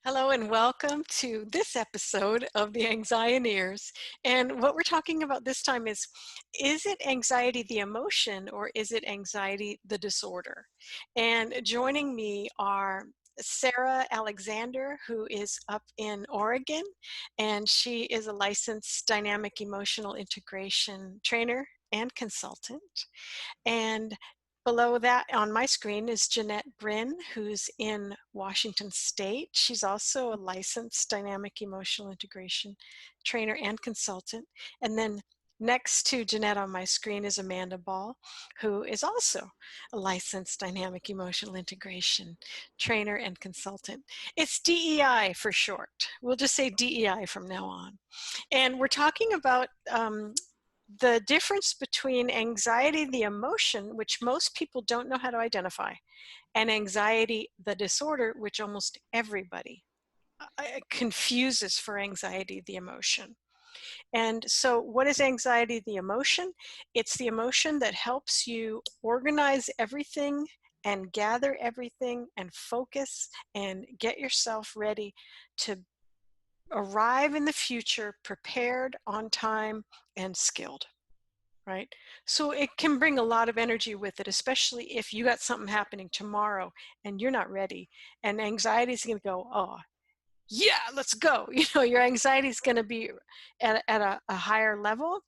Hello and welcome to this episode of the Anxioneers. And what we're talking about this time is it anxiety the emotion or is it anxiety the disorder? And joining me are Sarah Alexander, who is up in Oregon, and she is a licensed dynamic emotional integration trainer and consultant. And below that on my screen is Jeanette Brynn, who's in Washington State. She's also a licensed dynamic emotional integration trainer and consultant. And then next to Jeanette on my screen is Amanda Ball, who is also a licensed dynamic emotional integration trainer and consultant. It's DEI for short. We'll just say DEI from now on. And we're talking about the difference between anxiety, the emotion, which most people don't know how to identify, and anxiety, the disorder, which almost everybody confuses for anxiety, the emotion. And so what is anxiety, the emotion? It's the emotion that helps you organize everything and gather everything and focus and get yourself ready to arrive in the future prepared, on time, and skilled. Right? So it can bring a lot of energy with it, especially if you got something happening tomorrow and you're not ready. And anxiety is going to go, oh, yeah, let's go. Your anxiety is going to be at a higher level.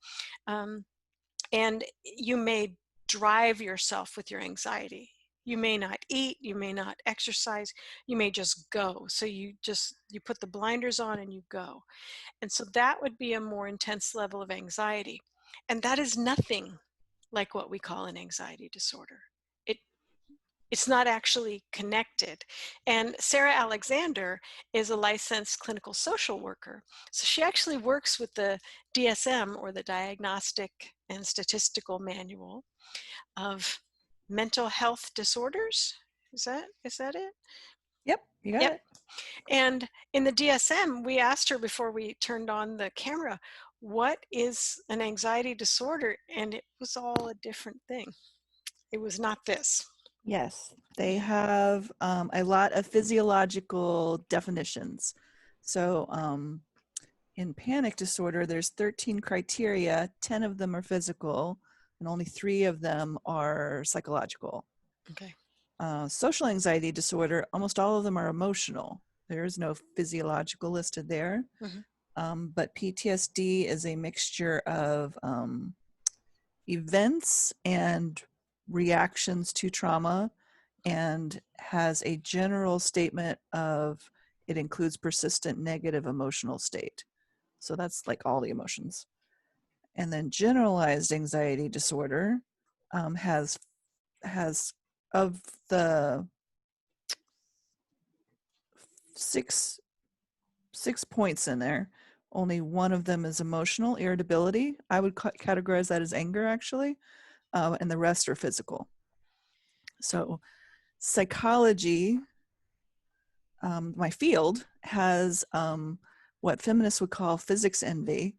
And you may drive yourself with your anxiety. You may not eat, you may not exercise, you may just go. So you put the blinders on and you go. And so that would be a more intense level of anxiety. And that is nothing like what we call an anxiety disorder. It's not actually connected. And Sarah Alexander is a licensed clinical social worker. So she actually works with the DSM, or the Diagnostic and Statistical Manual of Mental Health Disorders. Is that it? Yep, you got Yep. it. And in the DSM, we asked her before we turned on the camera, what is an anxiety disorder? And it was all a different thing. It was not this. Yes, they Yeah. have a lot of physiological definitions. So in panic disorder, there's 13 criteria, 10 of them are physical, and only 3 of them are psychological. Okay. Social anxiety disorder, almost all of them are emotional. There is no physiological listed there. Mm-hmm. But PTSD is a mixture of events and reactions to trauma, and has a general statement of it includes persistent negative emotional state. So that's like all the emotions. And then generalized anxiety disorder has of the six points in there, only one of them is emotional irritability. I would categorize that as anger, actually, and the rest are physical. So psychology, my field, has what feminists would call physics envy.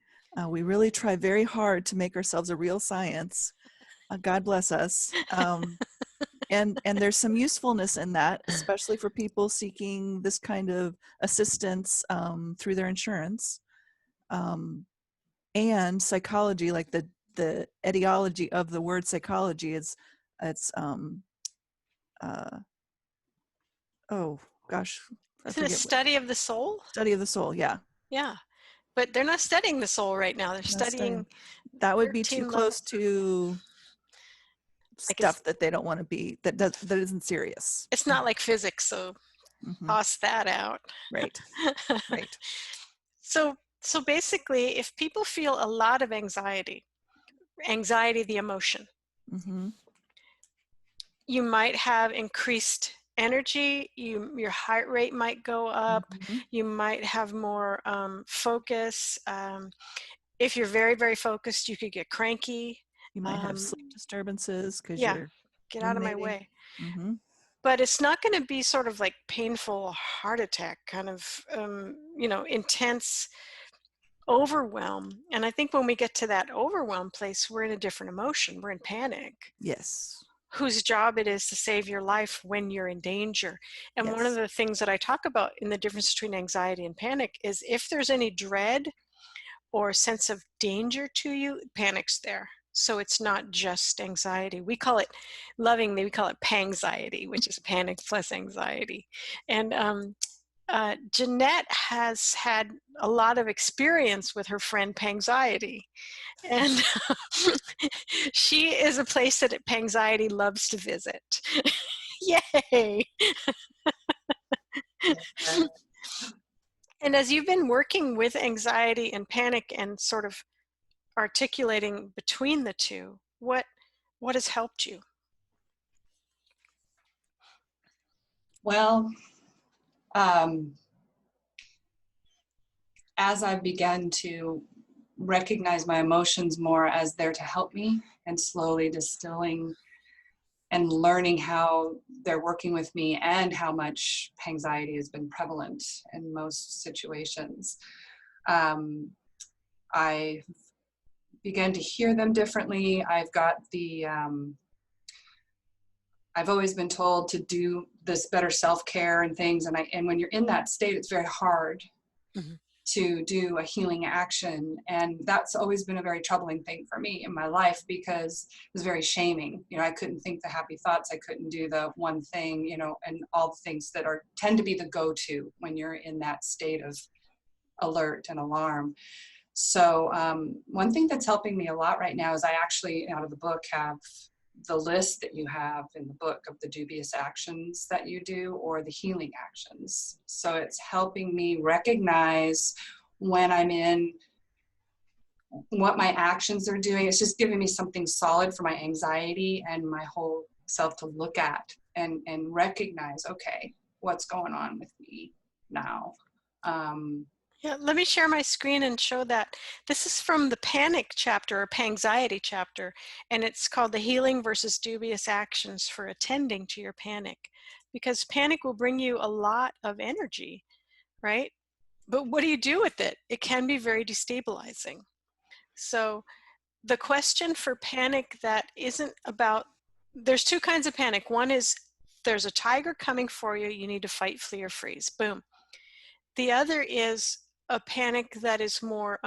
We really try very hard to make ourselves a real science. God bless us. And there's some usefulness in that, especially for people seeking this kind of assistance through their insurance. And psychology, like the etiology of the word psychology, it's oh gosh, I Isn't it forget. study of the soul? Study of the soul, yeah. Yeah. But they're not studying the soul right now. They're Not studying. studying That would be too 13 level. close to Like it's stuff that they don't want to be, that isn't serious. it's not like physics, so Mm-hmm. toss that out. Right, right. So basically, if people feel a lot of anxiety, the emotion, Mm-hmm. you might have increased energy, your heart rate might go up, Mm-hmm. you might have more focus. If you're very, very focused, you could get cranky. You might have Um, sleep disturbances because yeah, you're get out of my ruminating. way. Mm-hmm. But it's not going to be sort of like painful heart attack kind of, intense overwhelm. And I think when we get to that overwhelm place, we're in a different emotion. We're in panic. Yes. whose job it is to save your life when you're in danger. And one of Yes. the things that I talk about in the difference between anxiety and panic is if there's any dread or sense of danger to you, panic's there. So it's not just anxiety. We call it, lovingly, we call it pangxiety, which is panic plus anxiety. And Jeanette has had a lot of experience with her friend Pangxiety. And she is a place that Pangxiety loves to visit. Yay! Yeah. And as you've been working with anxiety and panic and sort of articulating between the two, what has helped you? Well, um, as I began to recognize my emotions more as there to help me and slowly distilling and learning how they're working with me and how much anxiety has been prevalent in most situations, I began to hear them differently. I've got I've always been told to do this better self-care and things, and when you're in that state, it's very hard Mm-hmm. to do a healing action, and that's always been a very troubling thing for me in my life because it was very shaming. I couldn't think the happy thoughts, I couldn't do the one thing, and all the things that tend to be the go-to when you're in that state of alert and alarm. So one thing that's helping me a lot right now is I actually, out of the book, have the list that you have in the book of the dubious actions that you do or the healing actions. So it's helping me recognize when I'm in what my actions are doing. It's just giving me something solid for my anxiety and my whole self to look at and recognize, okay, what's going on with me now? Yeah, let me share my screen and show that. This is from the panic chapter or pangxiety chapter, and it's called the healing versus dubious actions for attending to your panic. Because panic will bring you a lot of energy, right? But what do you do with it? It can be very destabilizing. So the question for panic that isn't about, there's two kinds of panic. One is there's a tiger coming for you, you need to fight, flee, or freeze. Boom. The other is a panic that is more,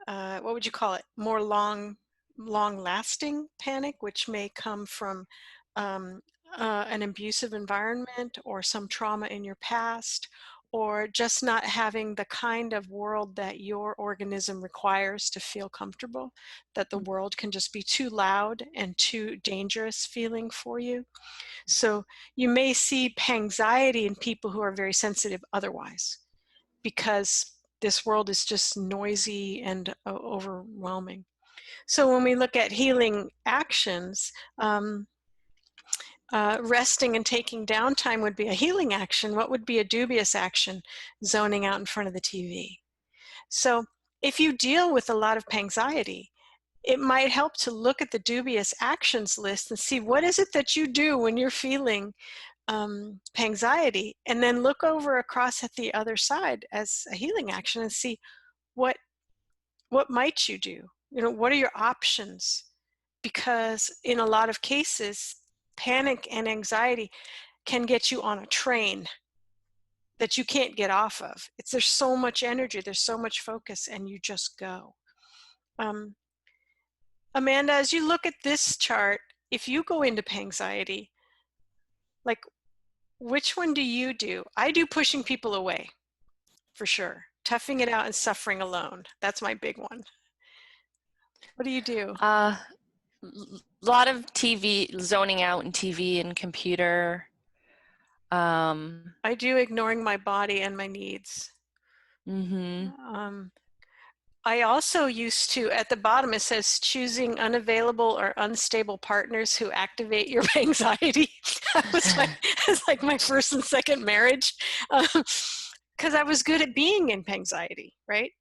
what would you call it? More long-lasting panic, which may come from um, an abusive environment or some trauma in your past, or just not having the kind of world that your organism requires to feel comfortable, that the world can just be too loud and too dangerous feeling for you. So you may see anxiety in people who are very sensitive otherwise, because this world is just noisy and overwhelming. So when we look at healing actions, resting and taking downtime would be a healing action. What would be a dubious action? Zoning out in front of the TV. So if you deal with a lot of anxiety, it might help to look at the dubious actions list and see what is it that you do when you're feeling anxiety, and then look over across at the other side as a healing action and see what might you do. What are your options? Because in a lot of cases, panic and anxiety can get you on a train that you can't get off of. There's so much energy, there's so much focus, and you just go. Amanda, as you look at this chart, if you go into anxiety, like, which one do you do? I do pushing people away, for sure. Toughing it out and suffering alone. That's my big one. What do you do? A lot of TV, zoning out in TV and computer. I do ignoring my body and my needs. Mm-hmm. I also used to, at the bottom, it says choosing unavailable or unstable partners who activate your anxiety. It's like my first and second marriage. Because I was good at being in anxiety, right?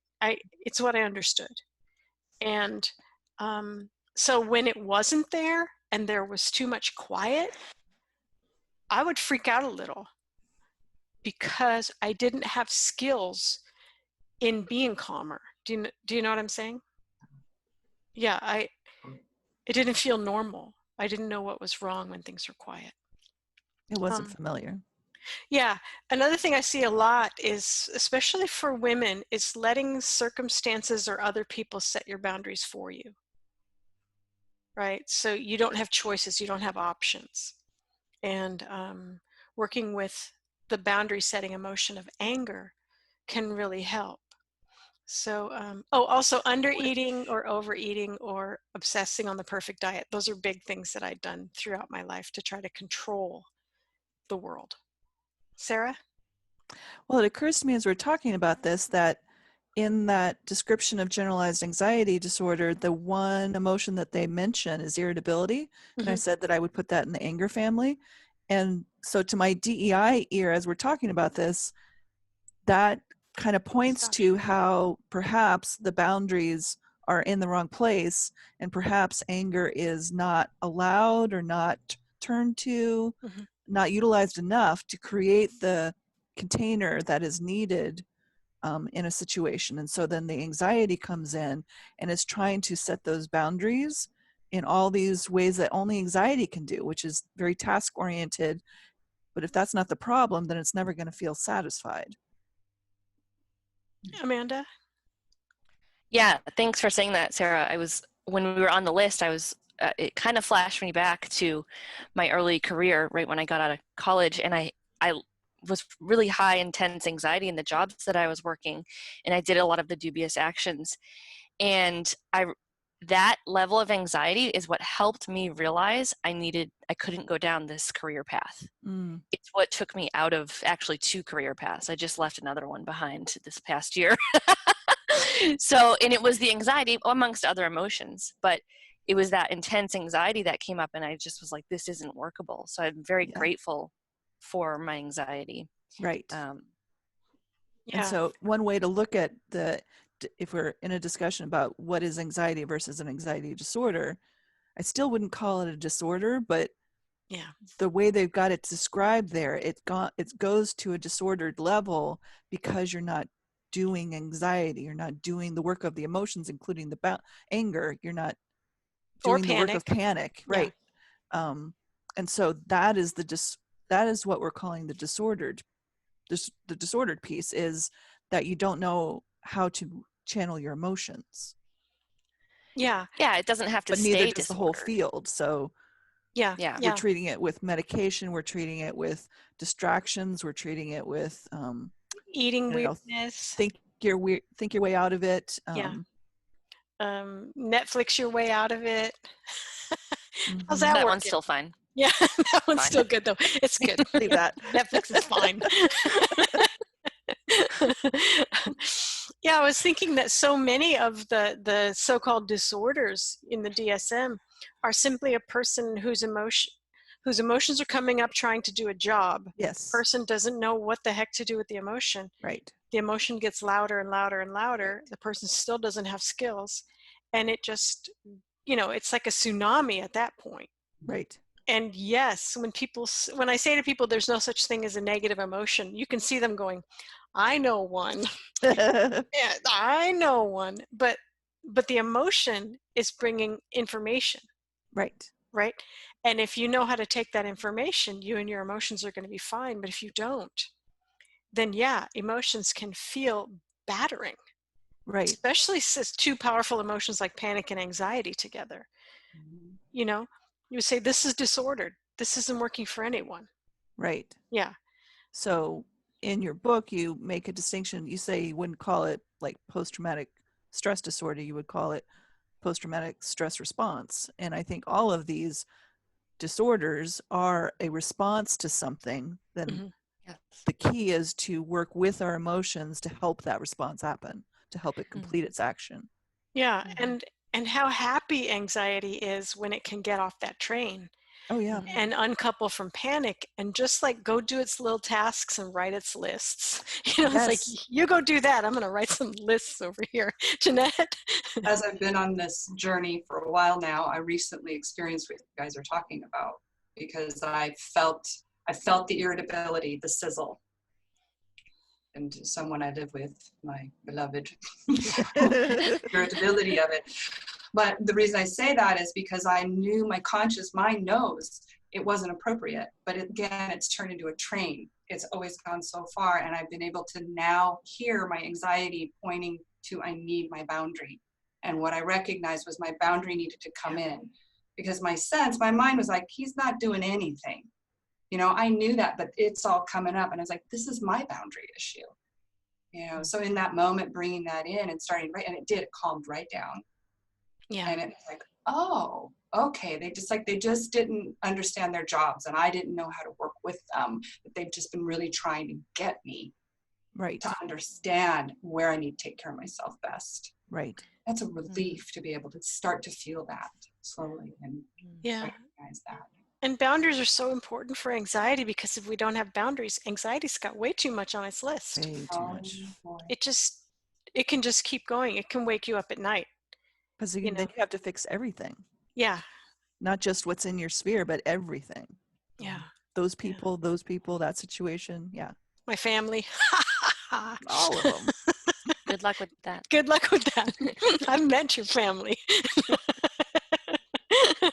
It's what I understood. And so when it wasn't there and there was too much quiet, I would freak out a little because I didn't have skills in being calmer. Do you know what I'm saying? Yeah, it didn't feel normal. I didn't know what was wrong when things were quiet. It wasn't Um, familiar. yeah. Another thing I see a lot is, especially for women, is letting circumstances or other people set your boundaries for you. Right? So you don't have choices, you don't have options. And working with the boundary setting emotion of anger can really help. So, also under eating or overeating or obsessing on the perfect diet. Those are big things that I've done throughout my life to try to control the world. Sarah? Well, it occurs to me as we're talking about this that in that description of generalized anxiety disorder, the one emotion that they mention is irritability. And I said that I would put that in the anger family. And so to my DEI ear, as we're talking about this, that kind of points to how perhaps the boundaries are in the wrong place, and perhaps anger is not allowed or not turned to, not utilized enough to create the container that is needed in a situation. And so then the anxiety comes in and is trying to set those boundaries in all these ways that only anxiety can do, which is very task oriented. But if that's not the problem, then it's never going to feel satisfied. Amanda? Yeah, thanks for saying that, Sarah. When we were on the list, it kind of flashed me back to my early career, right when I got out of college, and I was really high intense anxiety in the jobs that I was working, and I did a lot of the dubious actions, and that level of anxiety is what helped me realize I couldn't go down this career path. It's what took me out of actually 2 career paths. I just left another one behind this past year. So, and it was the anxiety amongst other emotions, but it was that intense anxiety that came up, and I just was like, this isn't workable. So I'm very grateful for my anxiety. Right. Yeah. And so one way to look at if we're in a discussion about what is anxiety versus an anxiety disorder, I still wouldn't call it a disorder, but the way they've got it described there, it goes to a disordered level because you're not doing anxiety, you're not doing the work of the emotions, including the anger, you're not doing the work of panic, right? And so that is what we're calling the disordered. The disordered piece is that you don't know how to channel your emotions. Yeah, it doesn't have to but stay neither does disordered. the whole field. So we're treating it with medication, we're treating it with distractions, we're treating it with eating weirdness. Think your way out of it. Netflix your way out of it. How's that That working? one's still fine. Yeah, that one's still good though. It's good. Leave that. Netflix is fine. I was thinking that so many of the so-called disorders in the DSM are simply a person whose emotions are coming up trying to do a job. Yes. The person doesn't know what the heck to do with the emotion. Right. The emotion gets louder and louder and louder. The person still doesn't have skills. And it just, it's like a tsunami at that point. Right. And yes, when I say to people, there's no such thing as a negative emotion, you can see them going, I know one. Yeah, I know one. But the emotion is bringing information. Right. Right. And if you know how to take that information, you and your emotions are going to be fine. But if you don't, then emotions can feel battering. Right. Especially two powerful emotions like panic and anxiety together. You say, this is disordered. This isn't working for anyone. Right. Yeah. So in your book, you make a distinction. You say you wouldn't call it like post-traumatic stress disorder. You would call it post-traumatic stress response. And I think all of these disorders are a response to something. Then the key is to work with our emotions to help that response happen, to help it complete its action. Yeah. And how happy anxiety is when it can get off that train. Oh, yeah. And uncouple from panic and just like go do its little tasks and write its lists. It's like, you go do that. I'm going to write some lists over here. Jeanette? As I've been on this journey for a while now, I recently experienced what you guys are talking about because I felt the irritability, the sizzle. And someone I live with, my beloved, irritability of it. But the reason I say that is because I knew my conscious mind knows it wasn't appropriate. But again, it's turned into a train. It's always gone so far. And I've been able to now hear my anxiety pointing to, I need my boundary. And what I recognized was my boundary needed to come in, because my mind was like, he's not doing anything. You know, I knew that, but it's all coming up. And I was like, this is my boundary issue. You know, so in that moment, bringing that in and starting, right, and it calmed right down. Yeah. And it's like, oh, okay. They just didn't understand their jobs, and I didn't know how to work with them. But they've just been really trying to get me Right. to understand where I need to take care of myself best. Right. That's a relief to be able to start to feel that slowly and Yeah. recognize that. And boundaries are so important for anxiety, because if we don't have boundaries, anxiety's got way too much on its list. Way too much. Boy. It can just keep going. It can wake you up at night. Because You then know. you have to fix everything, Yeah. not just what's in your sphere, but everything. Yeah. Those people, that situation. Yeah. My family. All of them. Good luck with that. Good luck with that. I've met your family.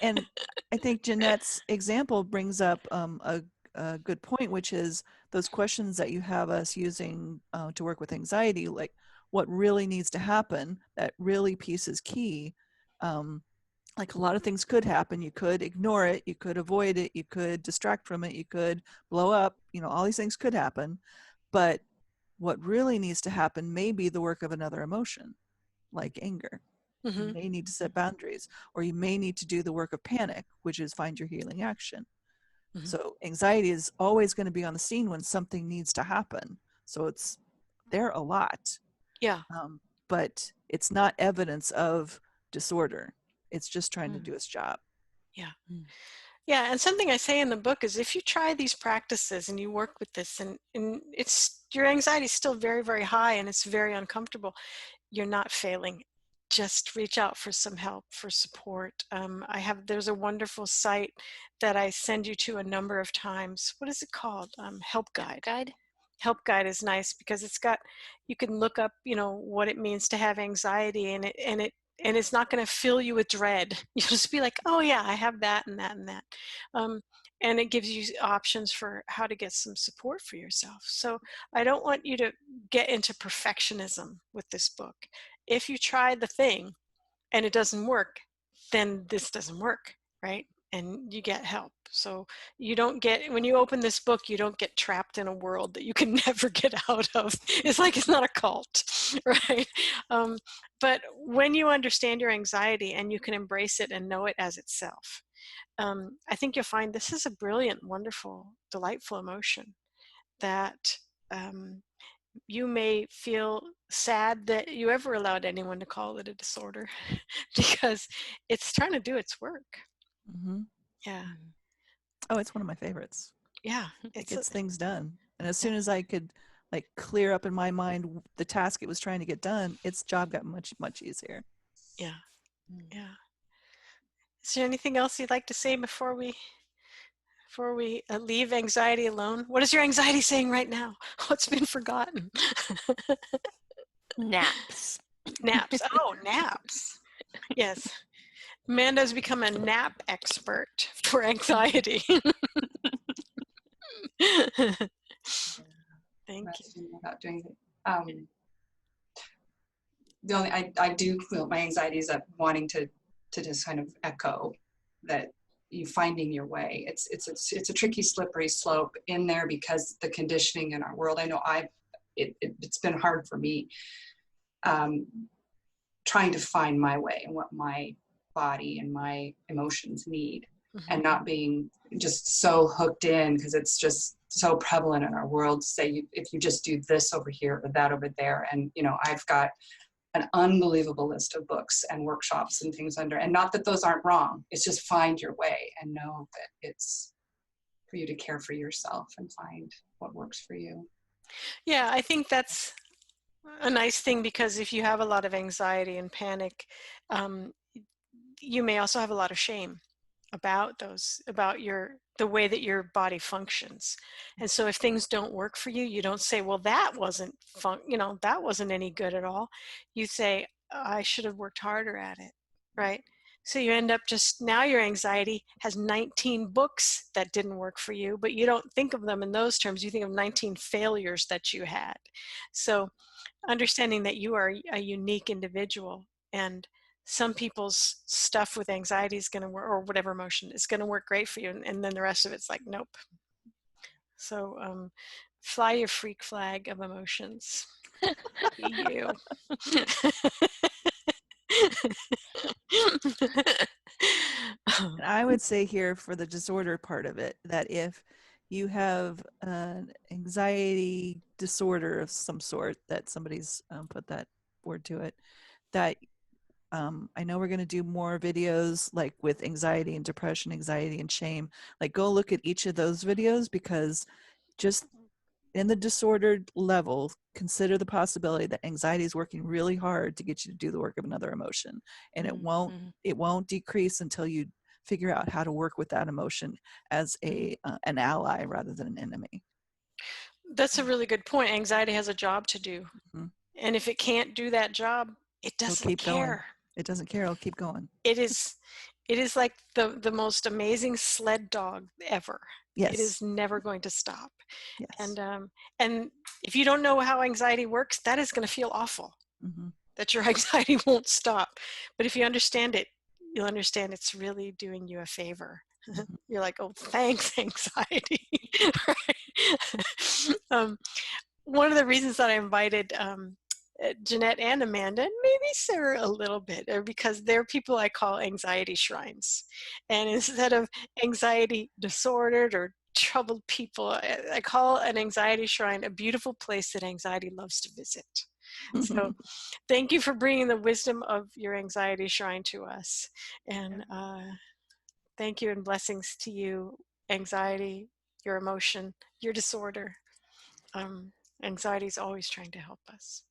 And I think Jeanette's example brings up a good point, which is those questions that you have us using to work with anxiety, like what really needs to happen. That really piece is key. Like a lot of things could happen. You could ignore it. You could avoid it. You could distract from it. You could blow up. You know, all these things could happen. But what really needs to happen may be the work of another emotion, like anger. Mm-hmm. You may need to set boundaries, or you may need to do the work of panic, which is find your healing action. Mm-hmm. So anxiety is always going to be on the scene when something needs to happen. So it's there a lot. Yeah. But it's not evidence of disorder. It's just trying to do its job. Yeah. Yeah. And something I say in the book is, if you try these practices and you work with this, and it's, your anxiety is still very, very high and it's very uncomfortable, you're not failing. Just reach out for some help, for support. There's a wonderful site that I send you to a number of times. What is it called? Help Guide. Help Guide is nice because you can look up, what it means to have anxiety, and it's not going to fill you with dread. You'll just be like, oh yeah, I have that and that and that. And it gives you options for how to get some support for yourself. So I don't want you to get into perfectionism with this book. If you try the thing and it doesn't work, then this doesn't work, right? And you get help. So when you open this book, you don't get trapped in a world that you can never get out of. It's like it's not a cult, right? But when you understand your anxiety and you can embrace it and know it as itself, I think you'll find this is a brilliant, wonderful, delightful emotion that you may feel sad that you ever allowed anyone to call it a disorder because it's trying to do its work. Mm-hmm. Yeah. Oh, it's one of my favorites. Yeah. It gets things done. And as soon as I could clear up in my mind the task it was trying to get done, its job got much, much easier. Yeah. Yeah. Is there anything else you'd like to say before we leave anxiety alone? What is your anxiety saying right now? What's been forgotten? Naps. Naps. Oh, naps. Yes. Amanda's become a nap expert for anxiety. Thank you. About doing it. The only I do feel my anxiety is that wanting to just kind of echo that you finding your way. It's a tricky, slippery slope in there because the conditioning in our world. I know it's been hard for me trying to find my way and what my body and my emotions need, and not being just so hooked in because it's just so prevalent in our world to say if you just do this over here or that over there. And I've got an unbelievable list of books and workshops and things and not that those aren't wrong. It's just find your way and know that it's for you to care for yourself and find what works for you. Yeah, I think that's a nice thing, because if you have a lot of anxiety and panic, you may also have a lot of shame about the way that your body functions. And so if things don't work for you, you don't say, well, that wasn't that wasn't any good at all. You say, I should have worked harder at it. right? So you end up just now your anxiety has 19 books that didn't work for you, but you don't think of them in those terms. You think of 19 failures that you had. So understanding that you are a unique individual, and some people's stuff with anxiety is going to work, or whatever emotion is going to work great for you, and then the rest of it's like nope. So fly your freak flag of emotions. You. And I would say here for the disorder part of it, that if you have an anxiety disorder of some sort, that somebody's put that word to it, that I know we're going to do more videos like with anxiety and depression, anxiety and shame. Like go look at each of those videos, because just in the disordered level, consider the possibility that anxiety is working really hard to get you to do the work of another emotion, and Mm-hmm. it won't decrease until you figure out how to work with that emotion as a an ally rather than an enemy. That's a really good point. Anxiety has a job to do. Mm-hmm. And if it can't do that job, it It'll doesn't keep going. care. It doesn't care. It'll keep going. It is like the most amazing sled dog ever. It Yes. is never going to stop. Yes. And if you don't know how anxiety works, that is going to feel awful. Mm-hmm. That your anxiety won't stop. But if you understand it, you'll understand it's really doing you a favor. Mm-hmm. You're like, oh, thanks, anxiety. Right? One of the reasons that I invited Jeanette and Amanda, and maybe Sarah a little bit, are because they're people I call anxiety shrines. And instead of anxiety disordered or troubled people, I call an anxiety shrine a beautiful place that anxiety loves to visit. So thank you for bringing the wisdom of your anxiety shrine to us. And thank you and blessings to you, anxiety, your emotion, your disorder. Anxiety is always trying to help us.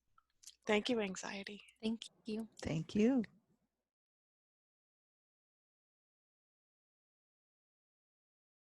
Thank you, anxiety. Thank you. Thank you.